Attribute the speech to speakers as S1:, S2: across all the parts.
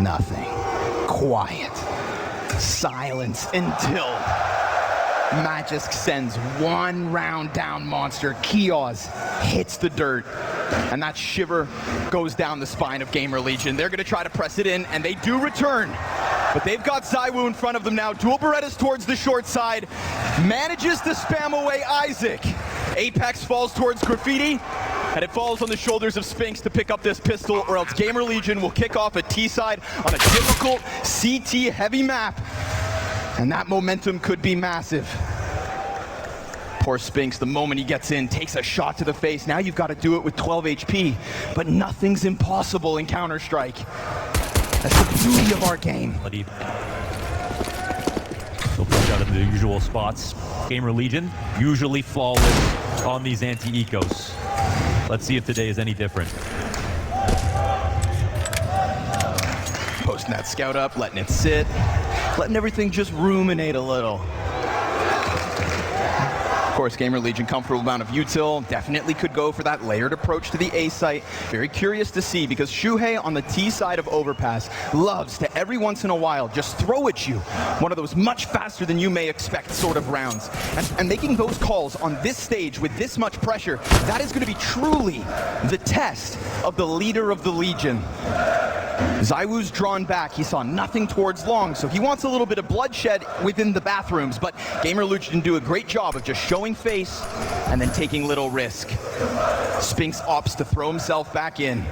S1: Nothing. Quiet. Silence until Magisk sends one round down monster. Kiosk hits the dirt. And that shiver goes down the spine of Gamer Legion. They're going to try to press it in, and they do return. But they've got ZywOo in front of them now. Dual Berettas towards the short side. Manages to spam away Isaac. Apex falls towards Graffiti. And it falls on the shoulders of Spinx to pick up this pistol, or else Gamer Legion will kick off a T-side on a difficult CT-heavy map. And that momentum could be massive. Poor Spinx, the moment he gets in, takes a shot to the face. Now you've got to do it with 12 HP. But nothing's impossible in Counter-Strike. That's the beauty of our game.
S2: They'll push out of the usual spots. Gamer Legion, usually flawless on these anti-ecos. Let's see if today is any different.
S1: Posting that scout up, letting it sit, letting everything just ruminate a little. Of course, Gamer Legion, comfortable amount of util, definitely could go for that layered approach to the A site. Very curious to see, because Shuhei on the T side of Overpass loves to every once in a while just throw at you one of those much faster than you may expect sort of rounds. And making those calls on this stage with this much pressure, that is going to be truly the test of the leader of the Legion. ZywOo's drawn back. He saw nothing towards long, so he wants a little bit of bloodshed within the bathrooms, but Gamer Legion do a great job of just showing face and then taking little risk. Spinx opts to throw himself back in.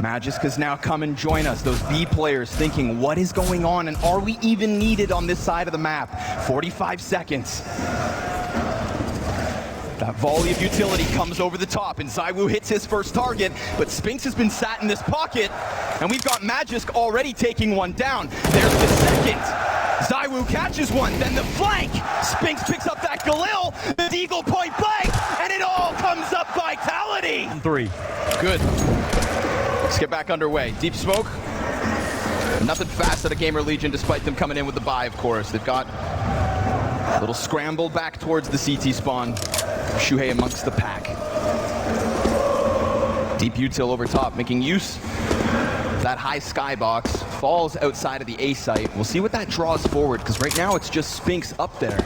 S1: Magisk has now come and join us. Those B players thinking, what is going on, and are we even needed on this side of the map? 45 seconds. That volley of utility comes over the top, and ZywOo hits his first target, but Spinx has been sat in this pocket, and we've got Magisk already taking one down. There's the second. ZywOo catches one, then the flank. Spinx picks up that Galil, the Deagle point blank, and it all comes up Vitality.
S2: 3.
S1: Good. Let's get back underway. Deep smoke. Nothing fast out of Gamer Legion, despite them coming in with the buy, of course. They've got a little scramble back towards the CT spawn. Shuhei amongst the pack. Deep util over top, making use of that high skybox. Falls outside of the A site. We'll see what that draws forward, because right now it's just Spinx up there,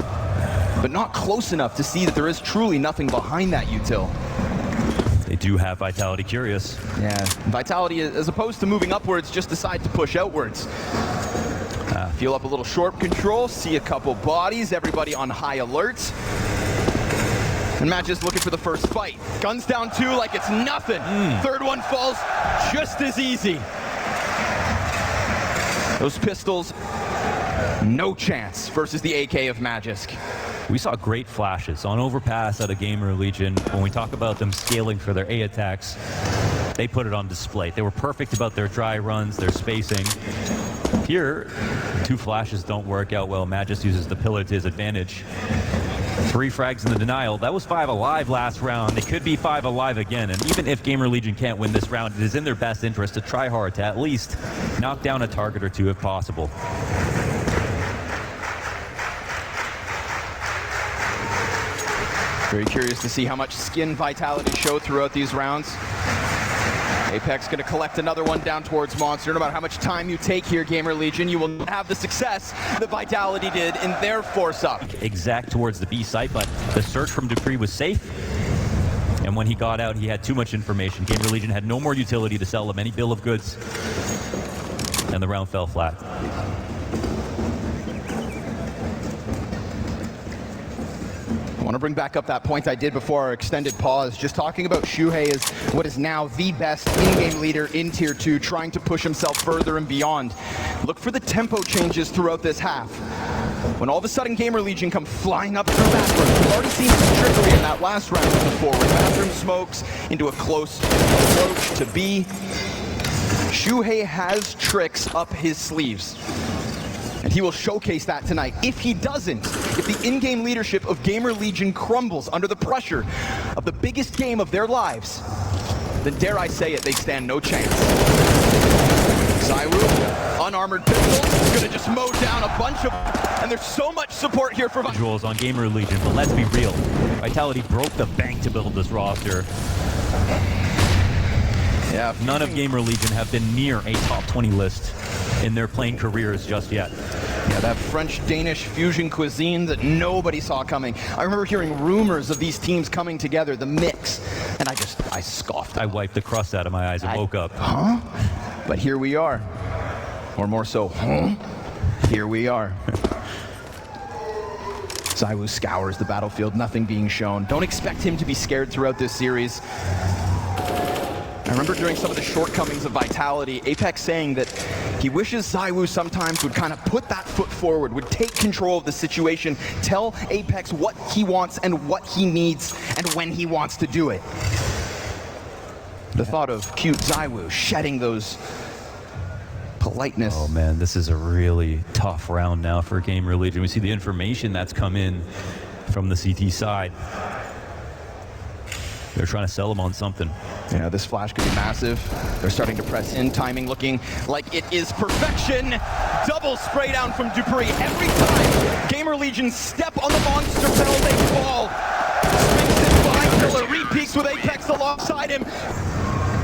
S1: but not close enough to see that there is truly nothing behind that util.
S2: They do have Vitality curious.
S1: Yeah, Vitality, as opposed to moving upwards, just decide to push outwards. Feel up a little short control, see a couple bodies, everybody on high alert. And Magisk looking for the first fight. Guns down 2 like it's nothing. Third one falls just as easy. Those pistols, no chance versus the AK of Magisk.
S2: We saw great flashes on Overpass out of Gamer Legion. When we talk about them scaling for their A attacks, they put it on display. They were perfect about their dry runs, their spacing. Here, 2 flashes don't work out well. Magisk uses the pillar to his advantage. 3 frags in the denial. That was 5 alive last round. They could be 5 alive again. And even if Gamer Legion can't win this round, it is in their best interest to try hard to at least knock down a target or 2 if possible.
S1: Very curious to see how much skin Vitality show throughout these rounds. Apex going to collect another one down towards Monster. No matter how much time you take here, Gamer Legion, you will not have the success that Vitality did in their force-up.
S2: Exact towards the B site, but the search from Dupree was safe. And when he got out, he had too much information. Gamer Legion had no more utility to sell him any bill of goods. And the round fell flat.
S1: I want to bring back up that point I did before our extended pause, just talking about Shuhei as what is now the best in-game leader in Tier 2, trying to push himself further and beyond. Look for the tempo changes throughout this half. When all of a sudden Gamer Legion come flying up to the bathroom, we've already seen some trickery in that last round with the forward bathroom smokes into a close approach to B. Shuhei has tricks up his sleeves, and he will showcase that tonight. If he doesn't, if the in-game leadership of Gamer Legion crumbles under the pressure of the biggest game of their lives, then dare I say it, they stand no chance. ZywOo, unarmored pistols, gonna just mow down a bunch of, and there's so much support here for
S2: visuals on Gamer Legion, but let's be real. Vitality broke the bank to build this roster.
S1: Yeah,
S2: None of Gamer Legion have been near a top 20 list in their playing careers just yet.
S1: Yeah, that French-Danish fusion cuisine that nobody saw coming. I remember hearing rumors of these teams coming together, the mix, and I scoffed.
S2: I wiped the crust out of my eyes and woke up.
S1: Huh? But here we are. Or more so, huh? Here we are. ZywOo scours the battlefield, nothing being shown. Don't expect him to be scared throughout this series. I remember during some of the shortcomings of Vitality, Apex saying that he wishes ZywOo sometimes would kind of put that foot forward, would take control of the situation, tell Apex what he wants and what he needs and when he wants to do it. The thought of cute ZywOo shedding those politeness.
S2: Oh man, this is a really tough round now for Gamer Legion. We see the information that's come in from the CT side. They're trying to sell him on something.
S1: Yeah, this flash could be massive. They're starting to press in, timing looking like it is perfection. Double spray down from Dupree. Every time Gamer Legion step on the monster pedal, they fall. Spinx is behind Killer, re-peaks with Apex alongside him.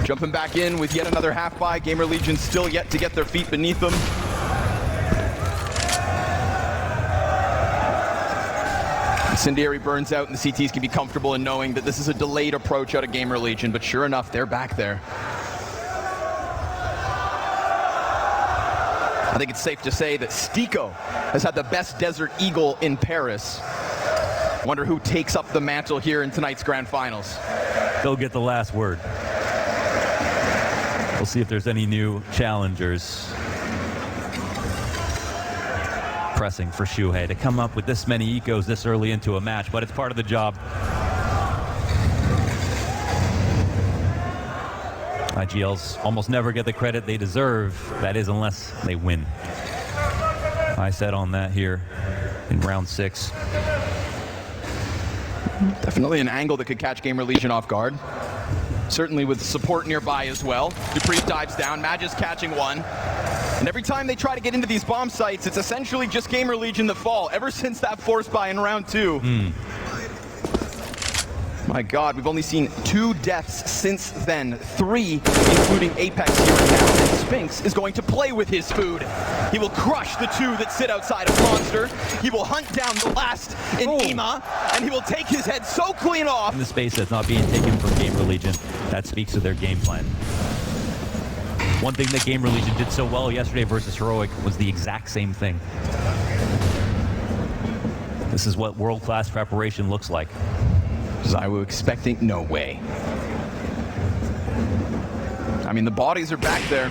S1: Jumping back in with yet another half buy. Gamer Legion still yet to get their feet beneath them. Incendiary burns out, and the CTs can be comfortable in knowing that this is a delayed approach out of Gamer Legion, but sure enough, they're back there. I think it's safe to say that Stiko has had the best Desert Eagle in Paris. Wonder who takes up the mantle here in tonight's Grand Finals.
S2: They'll get the last word. We'll see if there's any new challengers. Pressing for Shuhei to come up with this many ecos this early into a match, but it's part of the job. IGLs almost never get the credit they deserve. That is, unless they win. I said on that here in round 6.
S1: Definitely an angle that could catch Gamer Legion off guard. Certainly with support nearby as well. Dupree dives down, Magis catching one. And every time they try to get into these bomb sites, it's essentially just Gamer Legion that fall, ever since that force buy in round 2. My God, we've only seen 2 deaths since then, 3, including Apex here and now, and Spinx is going to play with his food. He will crush the 2 that sit outside of Monster. He will hunt down the last in Ima, and he will take his head so clean off.
S2: In the space that's not being taken from Gamer Legion, that speaks to their game plan. One thing that Gamer Legion did so well yesterday versus Heroic was the exact same thing. This is what world-class preparation looks like.
S1: ZywOo expecting, no way. I mean, the bodies are back there.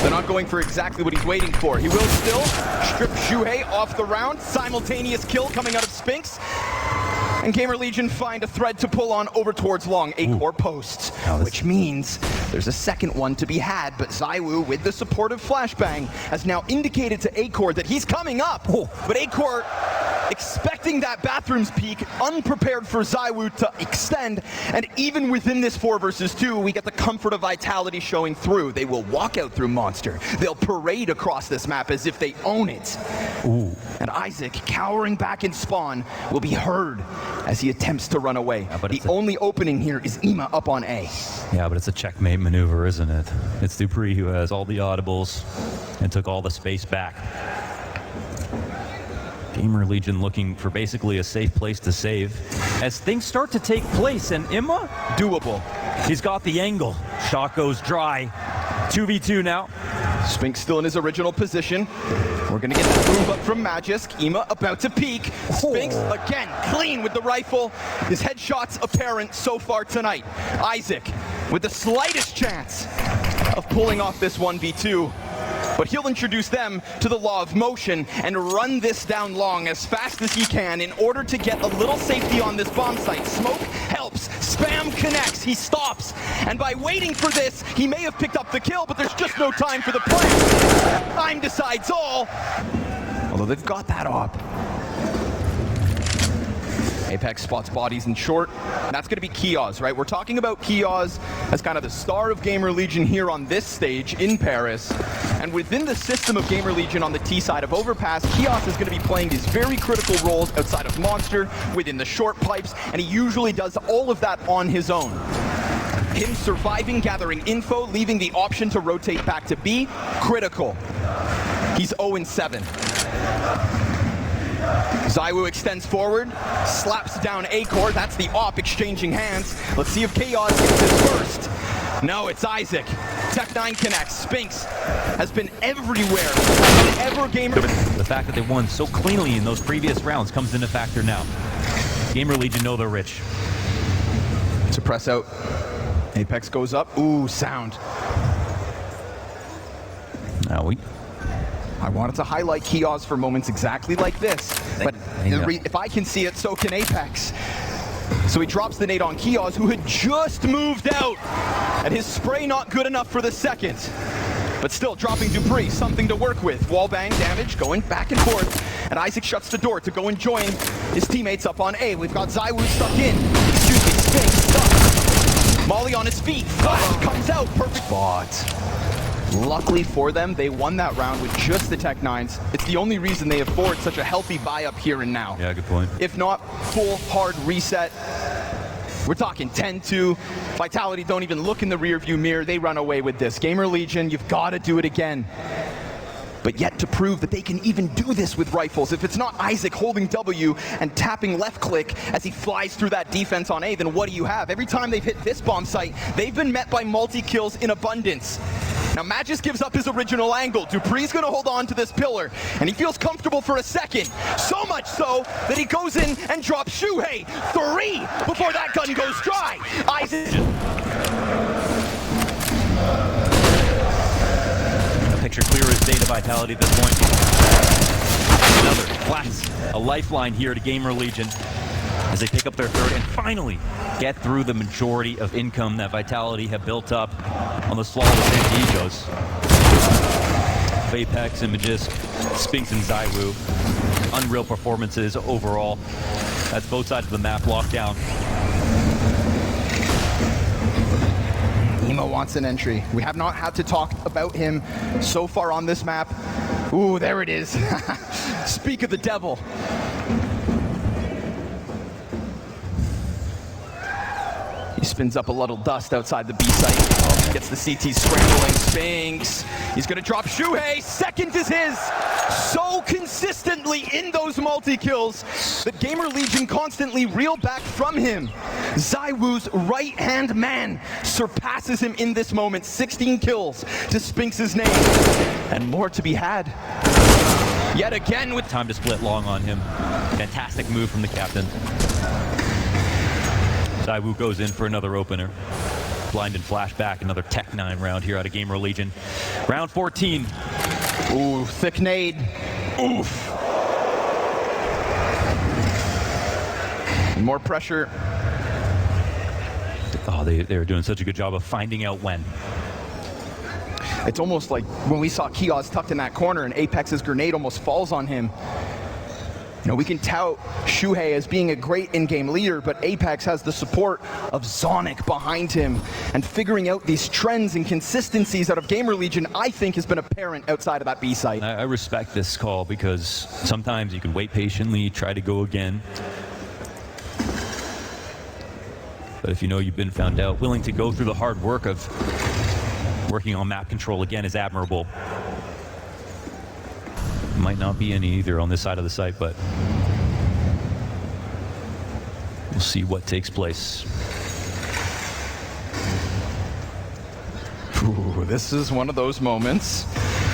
S1: They're not going for exactly what he's waiting for. He will still strip Shuhei off the round. Simultaneous kill coming out of Spinx. And Gamer Legion find a thread to pull on over towards long. A-core posts, which means there's a second one to be had, but ZywOo, with the supportive flashbang, has now indicated to A-core that he's coming up. But A-core expecting that bathroom's peak, unprepared for ZywOo to extend, and even within this 4 versus 2, we get the comfort of Vitality showing through. They will walk out through Monster. They'll parade across this map as if they own it. And Isaac, cowering back in spawn, will be heard as he attempts to run away. Yeah, the only opening here is Ima up on A.
S2: Yeah, but it's a checkmate maneuver, isn't it? It's Dupree who has all the audibles and took all the space back. Gamer Legion looking for basically a safe place to save as things start to take place, and Ima?
S1: Doable.
S2: He's got the angle. Shot goes dry. 2v2 now.
S1: Spinx still in his original position. We're gonna get that move up from Magisk. Ima about to peek. Spinx again, clean with the rifle. His headshots apparent so far tonight. Isaac with the slightest chance of pulling off this 1v2. But he'll introduce them to the law of motion and run this down long as fast as he can in order to get a little safety on this bomb site. Smoke helps, spam connects, he stops, and by waiting for this, he may have picked up the kill, but there's just no time for the plan. Time decides all, although they've got that op. Apex spots bodies in short. That's going to be Kioz, right? We're talking about Kioz as kind of the star of Gamer Legion here on this stage in Paris. And within the system of Gamer Legion on the T side of Overpass, Kioz is going to be playing these very critical roles outside of Monster, within the short pipes, and he usually does all of that on his own. Him surviving, gathering info, leaving the option to rotate back to B, critical. He's 0-7. ZywOo extends forward, slaps down A-Core. That's the op exchanging hands. Let's see if Chaos gets his first. No, it's Isaac. Tech9 connects. Spinx has been everywhere. Ever gamer.
S2: The fact that they won so cleanly in those previous rounds comes into factor now. Gamer Legion know they're rich.
S1: Suppress out. Apex goes up. Ooh, sound.
S2: Now
S1: I wanted to highlight Kios for moments exactly like this, but if I can see it, so can Apex. So he drops the nade on Kios, who had just moved out, and his spray not good enough for the second. But still dropping Dupree, something to work with. Wallbang damage going back and forth, and Isaac shuts the door to go and join his teammates up on A. We've got ZywOo stuck in. Excuse me, Spinx stuck. Molly on his feet. Flash comes out. Perfect spot. Luckily for them, they won that round with just the Tech9s. It's the only reason they afford such a healthy buy-up here and now.
S2: Yeah, good point.
S1: If not, full hard reset. We're talking 10-2. Vitality don't even look in the rearview mirror. They run away with this. Gamer Legion, you've got to do it again. But yet to prove that they can even do this with rifles. If it's not Isaac holding W and tapping left click as he flies through that defense on A, then what do you have? Every time they've hit this bomb site, they've been met by multi-kills in abundance. Now Magis gives up his original angle. Dupree's gonna hold on to this pillar, and he feels comfortable for a second. So much so that he goes in and drops Shuhei 3 before that gun goes dry. Isaac.
S2: Picture clear as day to Vitality at this point. Another class, a lifeline here to Gamer Legion as they pick up their third and finally get through the majority of income that Vitality have built up on the flawless Egos. Apex and Magisk, Spinx and ZywOo. Unreal performances overall. That's both sides of the map locked down.
S1: Emo wants an entry. We have not had to talk about him so far on this map. Ooh, there it is. Speak of the devil. He spins up a little dust outside the B site. Gets the CT scrambling. Spinx. He's going to drop Shuhei. Second is his. So consistently in those multi-kills that Gamer Legion constantly reel back from him. ZywOo's right-hand man surpasses him in this moment. 16 kills to Spinx's name. And more to be had. Yet again with
S2: time to split long on him. Fantastic move from the captain. ZywOo goes in for another opener. Blind and flashback, another Tech9 round here out of Gamer Legion. Round 14.
S1: Ooh, thick nade. Oof. More pressure.
S2: Oh, they were doing such a good job of finding out when.
S1: It's almost like when we saw Kios tucked in that corner and Apex's grenade almost falls on him. You know, we can tout Shuhei as being a great in-game leader, but Apex has the support of Zonic behind him. And figuring out these trends and consistencies out of Gamer Legion, I think, has been apparent outside of that B site.
S2: I respect this call because sometimes you can wait patiently, try to go again. But if you know you've been found out, willing to go through the hard work of working on map control again is admirable. Might not be any either on this side of the site, but we'll see what takes place.
S1: Ooh, this is one of those moments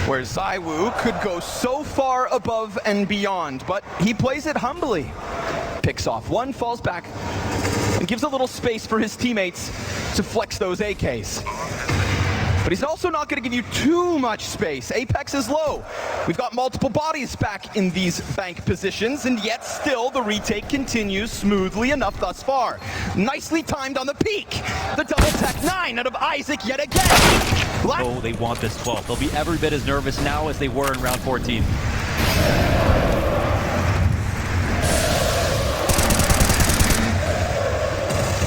S1: where ZywOo could go so far above and beyond, but he plays it humbly. Picks off one, falls back, and gives a little space for his teammates to flex those AKs. But he's also not going to give you too much space. Apex is low. We've got multiple bodies back in these bank positions, and yet still the retake continues smoothly enough thus far. Nicely timed on the peak. The double Tech9 out of Isaac yet again.
S2: Oh, they want this 12. They'll be every bit as nervous now as they were in round 14.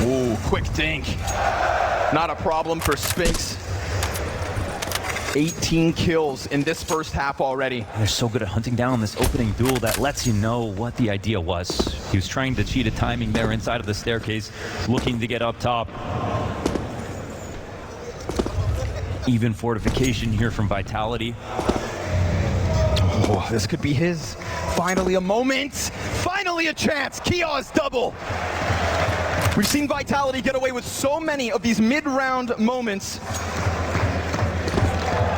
S1: Ooh, quick dink. Not a problem for Spinx. 18 kills in this first half already.
S2: They're so good at hunting down this opening duel that lets you know what the idea was. He was trying to cheat at timing there inside of the staircase, looking to get up top. Even fortification here from Vitality.
S1: Oh, this could be his. Finally a moment. Finally a chance. Kia's double. We've seen Vitality get away with so many of these mid-round moments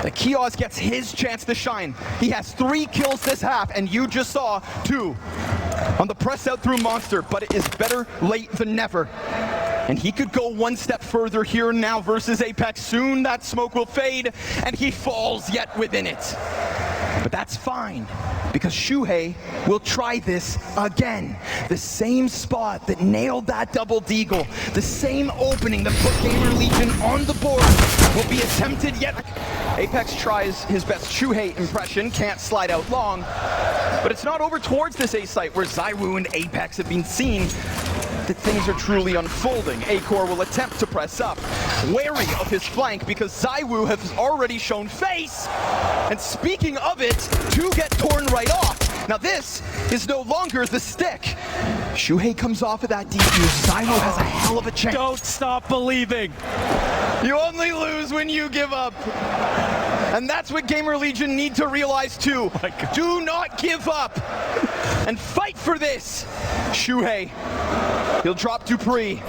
S1: that Kios gets his chance to shine. He has 3 kills this half, and you just saw 2 on the press out through Monster, but it is better late than never. And he could go one step further here now versus Apex. Soon that smoke will fade, and he falls yet within it. But that's fine, because Shuhei will try this again. The same spot that nailed that double deagle, the same opening that put Gamer Legion on the board will be attempted yet. Apex tries his best Shuhei impression, can't slide out long, but it's not over towards this A site where ZywOo and Apex have been seen that things are truly unfolding. A-Core will attempt to press up, wary of his flank because ZywOo has already shown face. And speaking of it, 2 get torn right off. Now this is no longer the stick. Shuhei comes off of that defuse. ZywOo has a hell of a chance.
S2: Don't stop believing.
S1: You only lose when you give up. And that's what Gamer Legion need to realize too.
S2: Oh my God.
S1: Do not give up and fight for this. Shuhei, he'll drop Dupree.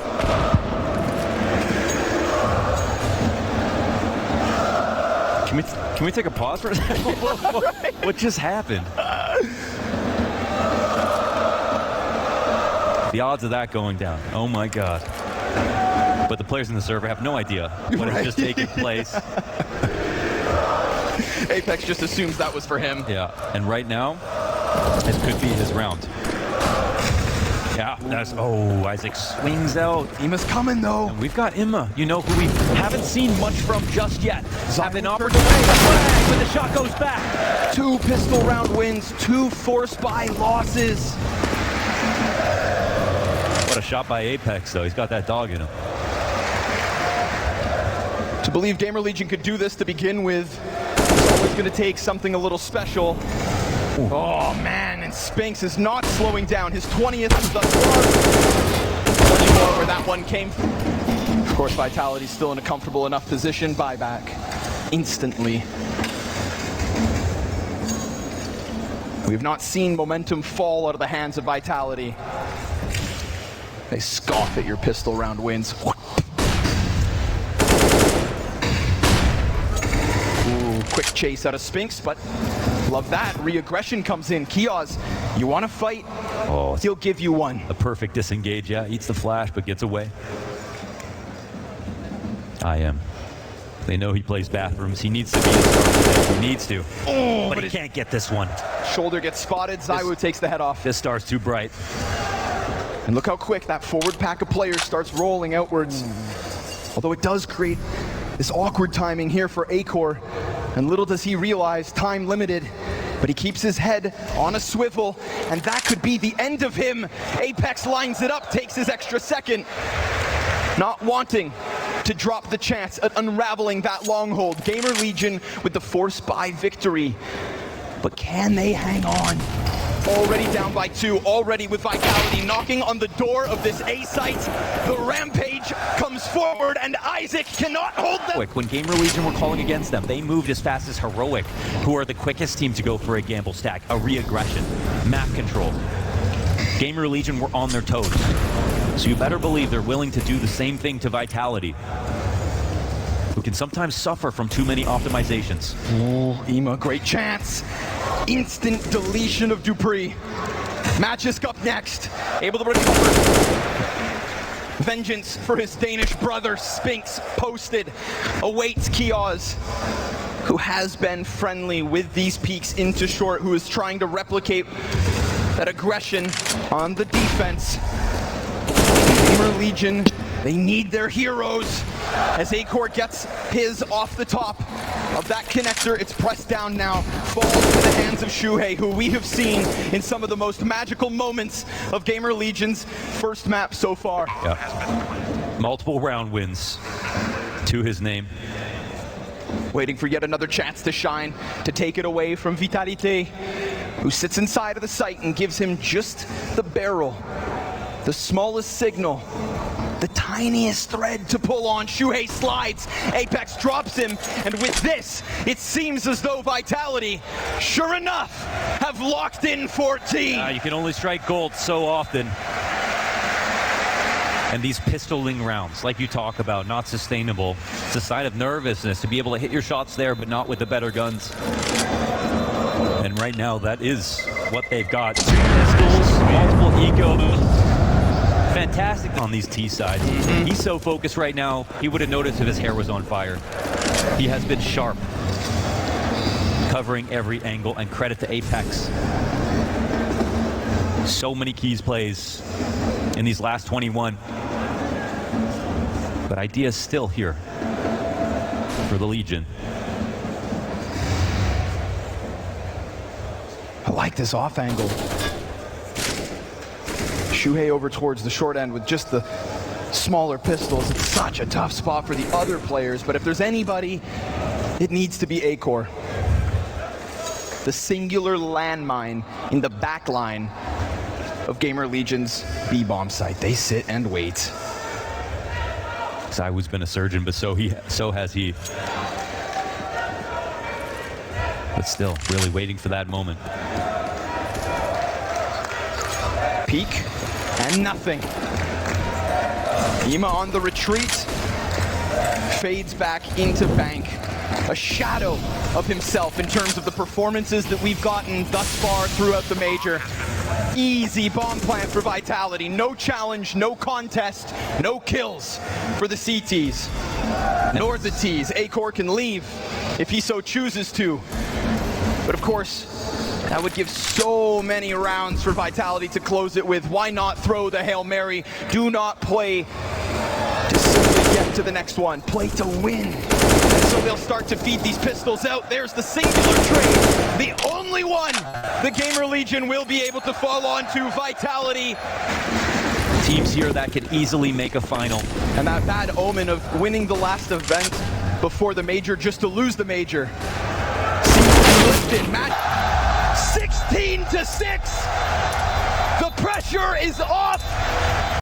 S2: Can we take a pause for a second? What just happened? The odds of that going down. Oh my God. But the players in the server have no idea what has just taken place.
S1: Apex just assumes that was for him.
S2: Yeah, and right now, this could be his round. Yeah, that's, oh, Isaac swings out.
S1: Ima's coming though.
S2: And we've got Ima, you know, who we haven't seen much from just yet. Have an opportunity when the shot goes back.
S1: 2 pistol round wins, 2 force buy losses.
S2: What a shot by Apex, though. He's got that dog in him.
S1: To believe Gamer Legion could do this to begin with, it's always going to take something a little special. Ooh. Oh man, and Spinx is not slowing down. His 20th thus far. 20 more where that one came from. Of course, Vitality's still in a comfortable enough position. Buyback instantly. We have not seen momentum fall out of the hands of Vitality. They scoff at your pistol round wins. Ooh, quick chase out of Spinx, but love that. Re-aggression comes in. Kios, you want to fight?
S2: Oh,
S1: He'll give you one.
S2: a perfect disengage, yeah. Eats the flash, but gets away. I am. They know he plays bathrooms. He needs to be a star. He needs to.
S1: Oh,
S2: but he can't get this one.
S1: Shoulder gets spotted. ZywOo takes the head off.
S2: This star's too bright.
S1: And look how quick that forward pack of players starts rolling outwards. Although it does create this awkward timing here for A-Core. And little does he realize, time limited. But he keeps his head on a swivel, and that could be the end of him. Apex lines it up, takes his extra second. Not wanting to drop the chance at unraveling that long hold. Gamer Legion with the force buy victory. But can they hang on? Already down by 2, already with Vitality knocking on the door of this A site. The Rampage comes forward and Isaac cannot hold them.
S2: When Gamer Legion were calling against them, they moved as fast as Heroic, who are the quickest team to go for a gamble stack, a re-aggression, map control. Gamer Legion were on their toes. So you better believe they're willing to do the same thing to Vitality, who can sometimes suffer from too many optimizations.
S1: Oh, Ima, great chance. Instant deletion of Dupree. Magisk up next, able to recover. Vengeance for his Danish brother, Spinx, posted. Awaits Kios, who has been friendly with these peaks into short, who is trying to replicate that aggression on the defense. Gamer Legion, they need their heroes. As A-Core gets his off the top of that connector, it's pressed down now, falls to the hands of Shuhei, who we have seen in some of the most magical moments of Gamer Legion's first map so far.
S2: Yeah. Multiple round wins to his name.
S1: Waiting for yet another chance to shine, to take it away from Vitality, who sits inside of the site and gives him just the barrel, the smallest signal the tiniest thread to pull on. Shuhei slides, Apex drops him, and with this, it seems as though Vitality, sure enough, have locked in 14.
S2: You can only strike gold so often. And these pistoling rounds, like you talk about, not sustainable. It's a sign of nervousness to be able to hit your shots there, but not with the better guns. And right now, that is what they've got. 2 pistols, multiple eco. Fantastic on these T sides. He's so focused right now, he would have noticed if his hair was on fire. He has been sharp, covering every angle, and credit to Apex. So many keys plays in these last 21. But Idea's still here for the Legion.
S1: I like this off angle. Shuhei over towards the short end with just the smaller pistols. It's such a tough spot for the other players, but if there's anybody, it needs to be Acor. The singular landmine in the back line of Gamer Legion's B-bomb site. They sit and wait.
S2: Zaiwu's been a surgeon, but so has he. But still, really waiting for that moment.
S1: Peek, and nothing. Ima on the retreat, fades back into Bank. A shadow of himself in terms of the performances that we've gotten thus far throughout the major. Easy bomb plant for Vitality. No challenge, no contest, no kills for the CTs. Nor the Ts. Acor can leave if he so chooses to. But of course, that would give so many rounds for Vitality to close it with. Why not throw the Hail Mary? Do not play to simply get to the next one. Play to win. And so they'll start to feed these pistols out. There's the singular trade. The only one the Gamer Legion will be able to fall onto. Vitality.
S2: Teams here that could easily make a final.
S1: And that bad omen of winning the last event before the major just to lose the major. Lifted, match 16-6. The pressure is off.